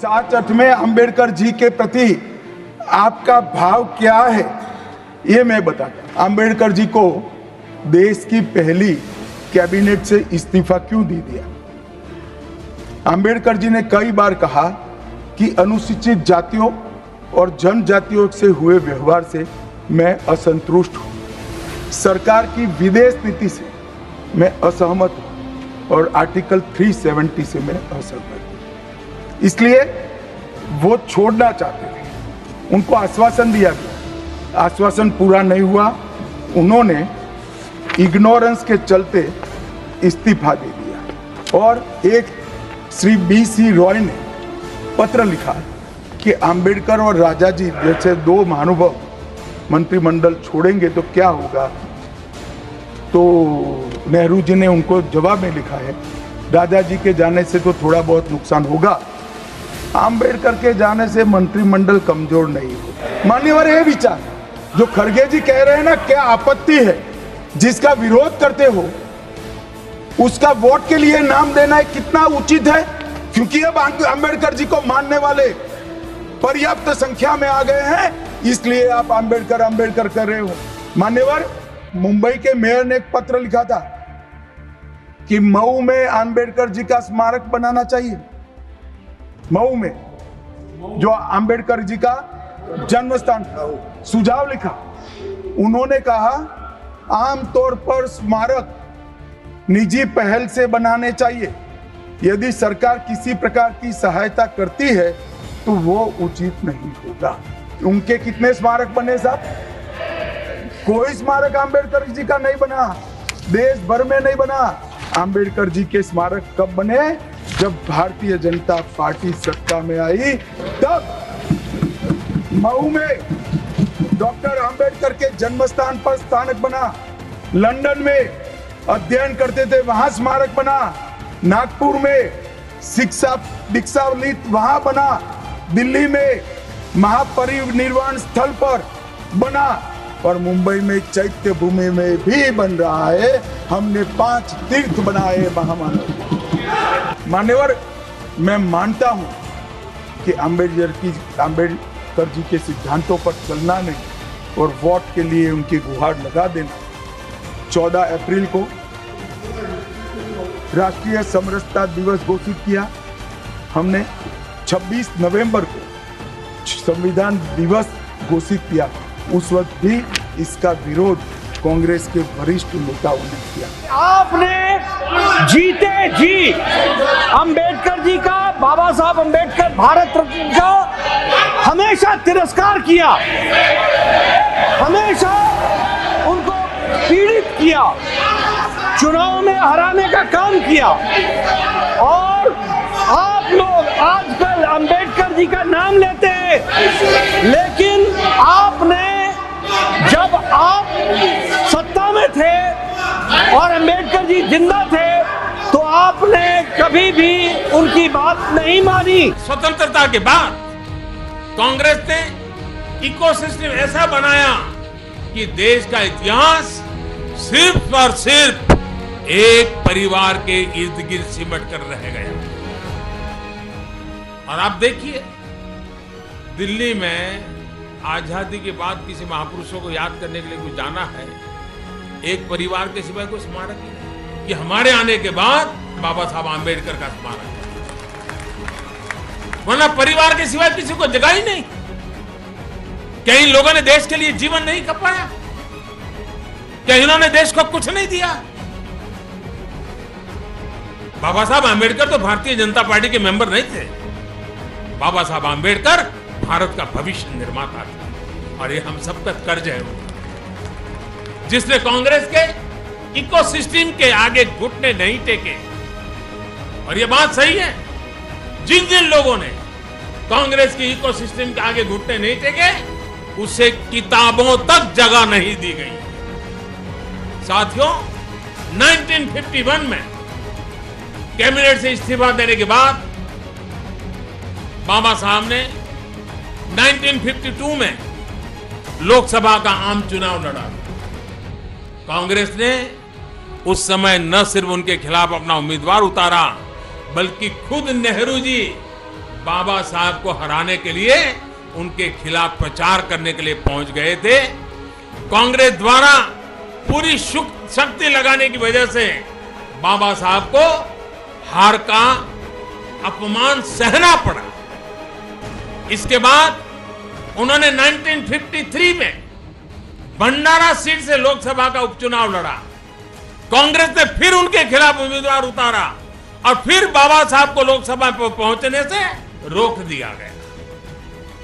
साच अर्थ में अंबेडकर जी के प्रति आपका भाव क्या है, ये मैं बताता। अंबेडकर जी को देश की पहली कैबिनेट से इस्तीफा क्यों दे दिया? अंबेडकर जी ने कई बार कहा कि अनुसूचित जातियों और जनजातियों से हुए व्यवहार से मैं असंतुष्ट हूं, सरकार की विदेश नीति से मैं असहमत हूं और आर्टिकल 370 से मैं असहमत हूं, इसलिए वो छोड़ना चाहते थे। उनको आश्वासन दिया गया, आश्वासन पूरा नहीं हुआ, उन्होंने इग्नोरेंस के चलते इस्तीफा दे दिया। और एक श्री BC रॉय ने पत्र लिखा कि अंबेडकर और राजा जी जैसे दो महानुभाव मंत्रिमंडल छोड़ेंगे तो क्या होगा। तो नेहरू जी ने उनको जवाब में लिखा है, राजा जी के जाने से तो थोड़ा बहुत नुकसान होगा, अंबेडकर के जाने से मंत्रिमंडल कमजोर नहीं होगा। मान्यवर, ये विचार जो खड़गे जी कह रहे हैं ना, क्या आपत्ति है? जिसका विरोध करते हो उसका वोट के लिए नाम देना है, कितना उचित है? क्योंकि अब अंबेडकर जी को मानने वाले पर्याप्त संख्या में आ गए हैं, इसलिए आप अंबेडकर अंबेडकर कर रहे हो। मान्यवर, मुंबई के मेयर ने एक पत्र लिखा था कि मऊ में अंबेडकर जी का स्मारक बनाना चाहिए। मऊ में जो अंबेडकर जी का जन्म स्थान था, सुझाव लिखा। उन्होंने कहा आमतौर पर स्मारक निजी पहल से बनाने चाहिए, यदि सरकार किसी प्रकार की सहायता करती है तो वो उचित नहीं होगा। उनके कितने स्मारक बने साहब? कोई स्मारक अंबेडकर जी का नहीं बना, देश भर में नहीं बना। अंबेडकर जी के स्मारक कब बने? जब भारतीय जनता पार्टी सत्ता में आई, तब मऊ में डॉक्टर अंबेडकर के जन्म स्थान पर स्मारक बना, लंदन में अध्ययन करते थे वहां स्मारक बना, नागपुर में शिक्षा दीक्षावलित वहां बना, दिल्ली में महापरिनिर्वाण स्थल पर बना, और मुंबई में चैत्य भूमि में भी बन रहा है। हमने 5 तीर्थ बनाए महामानव। मान्यवर, मैं मानता हूं कि अंबेडकर जी के सिद्धांतों पर चलना नहीं और वोट के लिए उनकी गुहार लगा देना। 14 अप्रैल को राष्ट्रीय समरसता दिवस घोषित किया हमने, 26 नवंबर को संविधान दिवस घोषित किया। उस वक्त भी इसका विरोध कांग्रेस के वरिष्ठ नेताओं ने किया। आपने जीते जी अंबेडकर जी का, बाबा साहब अंबेडकर भारत रत्न का हमेशा तिरस्कार किया, हमेशा उनको पीड़ित किया, चुनाव में हराने का काम किया। और आप लोग आजकल अंबेडकर जी का नाम लेते हैं, लेकिन आपने, जब आप सत्ता में थे और अंबेडकर जी जिंदा थे, तो आपने कभी भी उनकी बात नहीं मानी। स्वतंत्रता के बाद कांग्रेस ने इकोसिस्टम ऐसा बनाया कि देश का इतिहास सिर्फ और सिर्फ एक परिवार के इर्द गिर्द सिमट कर रह गया। और आप देखिए, दिल्ली में आजादी के बाद किसी महापुरुषों को याद करने के लिए कुछ जाना है, एक परिवार के सिवाय कोई स्मारक ही नहीं। ये हमारे आने के बाद बाबा साहब आंबेडकर का स्मारक है, वरना परिवार के सिवाय किसी को जगह ही नहीं। क्या इन लोगों ने देश के लिए जीवन नहीं खपाया? क्या इन्होंने देश को कुछ नहीं दिया? बाबा साहब आंबेडकर तो भारतीय जनता पार्टी के मेंबर नहीं थे। बाबा साहब आंबेडकर भारत का भविष्य निर्माता थे, और ये हम सब का कर्ज है, जिसने कांग्रेस के इकोसिस्टम के आगे घुटने नहीं टेके। और ये बात सही है, जिन जिन लोगों ने कांग्रेस के इकोसिस्टम के आगे घुटने नहीं टेके, उसे किताबों तक जगह नहीं दी गई। साथियों, 1951 में कैबिनेट से इस्तीफा देने के बाद बाबा साहब ने 1952 में लोकसभा का आम चुनाव लड़ा। कांग्रेस ने उस समय न सिर्फ उनके खिलाफ अपना उम्मीदवार उतारा, बल्कि खुद नेहरू जी बाबा साहब को हराने के लिए उनके खिलाफ प्रचार करने के लिए पहुंच गए थे। कांग्रेस द्वारा पूरी शक्ति लगाने की वजह से बाबा साहब को हार का अपमान सहना पड़ा। इसके बाद उन्होंने 1953 में भंडारा सीट से लोकसभा का उपचुनाव लड़ा। कांग्रेस ने फिर उनके खिलाफ उम्मीदवार उतारा और फिर बाबा साहब को लोकसभा पर पहुंचने से रोक दिया गया।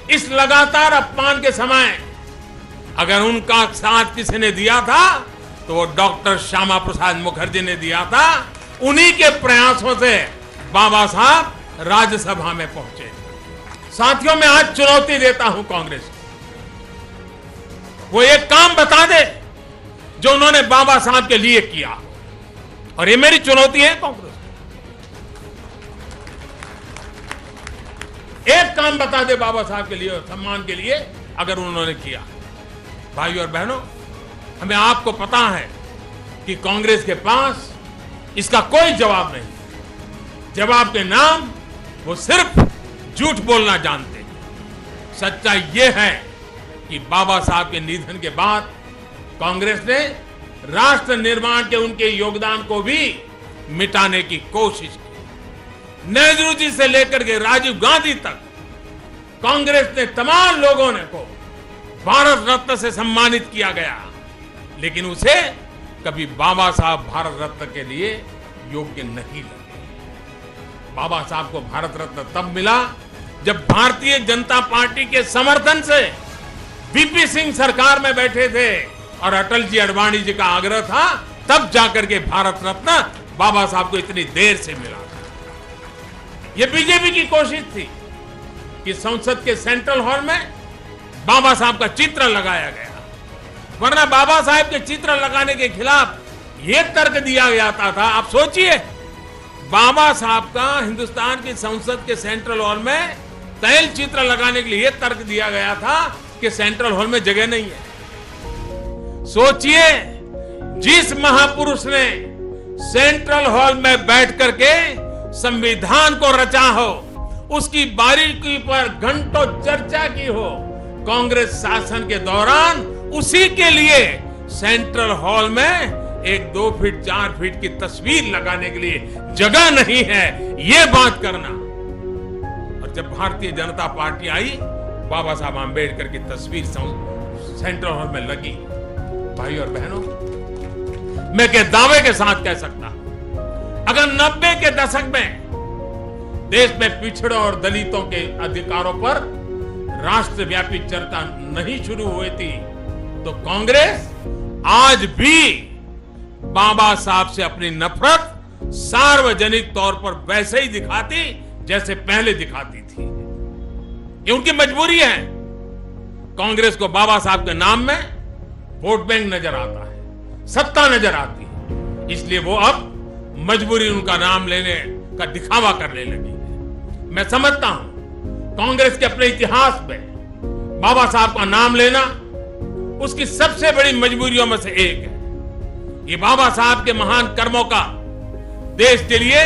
इस लगातार अपमान के समय अगर उनका साथ किसी ने दिया था तो वो डॉक्टर श्यामा प्रसाद मुखर्जी ने दिया था। उन्हीं के प्रयासों से बाबा साहब राज्यसभा में पहुंचे। साथियों, मैं आज चुनौती देता हूं कांग्रेस को, वो एक काम बता दे जो उन्होंने बाबा साहब के लिए किया, और ये मेरी चुनौती है कांग्रेस को। एक काम बता दे बाबा साहब के लिए, सम्मान के लिए अगर उन्होंने किया। भाइयों और बहनों, हमें आपको पता है कि कांग्रेस के पास इसका कोई जवाब नहीं। जवाब के नाम वो सिर्फ झूठ बोलना जानते हैं। सच्चाई ये है कि बाबा साहब के निधन के बाद कांग्रेस ने राष्ट्र निर्माण के उनके योगदान को भी मिटाने की कोशिश की। नेहरू जी से लेकर के राजीव गांधी तक कांग्रेस ने तमाम लोगों ने को भारत रत्न से सम्मानित किया गया, लेकिन उसे कभी बाबा साहब भारत रत्न के लिए योग्य नहीं लगे। बाबा साहब को भारत रत्न तब मिला जब भारतीय जनता पार्टी के समर्थन से वीपी सिंह सरकार में बैठे थे और अटल जी अडवाणी जी का आग्रह था, तब जाकर के भारत रत्न बाबा साहब को इतनी देर से मिला। यह बीजेपी की कोशिश थी कि संसद के सेंट्रल हॉल में बाबा साहब का चित्र लगाया गया, वरना बाबा साहब के चित्र लगाने के खिलाफ यह तर्क दिया जाता था। आप सोचिए, बाबा साहब का हिंदुस्तान की संसद के सेंट्रल हॉल में तैल चित्र लगाने के लिए यह तर्क दिया गया था कि सेंट्रल हॉल में जगह नहीं है। सोचिए, जिस महापुरुष ने सेंट्रल हॉल में बैठ करके संविधान को रचा हो, उसकी बारीकी पर घंटों चर्चा की हो, कांग्रेस शासन के दौरान उसी के लिए सेंट्रल हॉल में एक 2 फीट 4 फीट की तस्वीर लगाने के लिए जगह नहीं है, यह बात करना। और जब भारतीय जनता पार्टी आई, बाबा साहब आंबेडकर की तस्वीर सेंट्रल हॉल में लगी। भाई और बहनों, मैं के दावे के साथ कह सकता, अगर 90 के दशक में देश में पिछड़ों और दलितों के अधिकारों पर राष्ट्रव्यापी चर्चा नहीं शुरू हुई थी, तो कांग्रेस आज भी बाबा साहब से अपनी नफरत सार्वजनिक तौर पर वैसे ही दिखाती जैसे पहले दिखाती थी। ये उनकी मजबूरी है। कांग्रेस को बाबा साहब के नाम में वोट बैंक नजर आता है, सत्ता नजर आती है, इसलिए वो अब मजबूरी उनका नाम लेने का दिखावा करने लगी है। मैं समझता हूं कांग्रेस के अपने इतिहास में बाबा साहब का नाम लेना उसकी सबसे बड़ी मजबूरियों में से एक है। ये बाबा साहब के महान कर्मों का, देश के लिए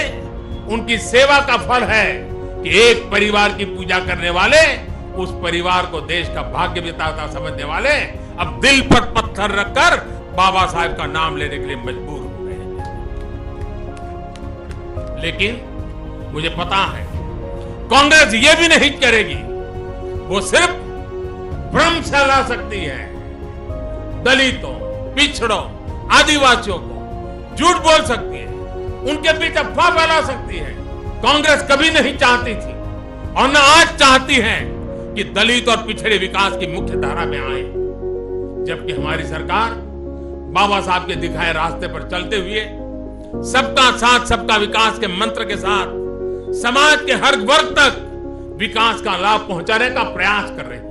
उनकी सेवा का फल है कि एक परिवार की पूजा करने वाले, उस परिवार को देश का भाग्य विधाता समझने वाले अब दिल पर पत्थर रखकर बाबा साहब का नाम लेने के लिए मजबूर हो गए हैं। लेकिन मुझे पता है कांग्रेस ये भी नहीं करेगी, वो सिर्फ भ्रम फैला सकती है। दलितों, पिछड़ों, आदिवासियों को झूठ बोल सकती है, उनके बीच अफवाह फैला सकती है। कांग्रेस कभी नहीं चाहती थी और न आज चाहती है कि दलित और पिछड़े विकास की मुख्य धारा में आए, जबकि हमारी सरकार बाबा साहब के दिखाए रास्ते पर चलते हुए सबका साथ सबका विकास के मंत्र के साथ समाज के हर वर्ग तक विकास का लाभ पहुंचाने का प्रयास कर रही है।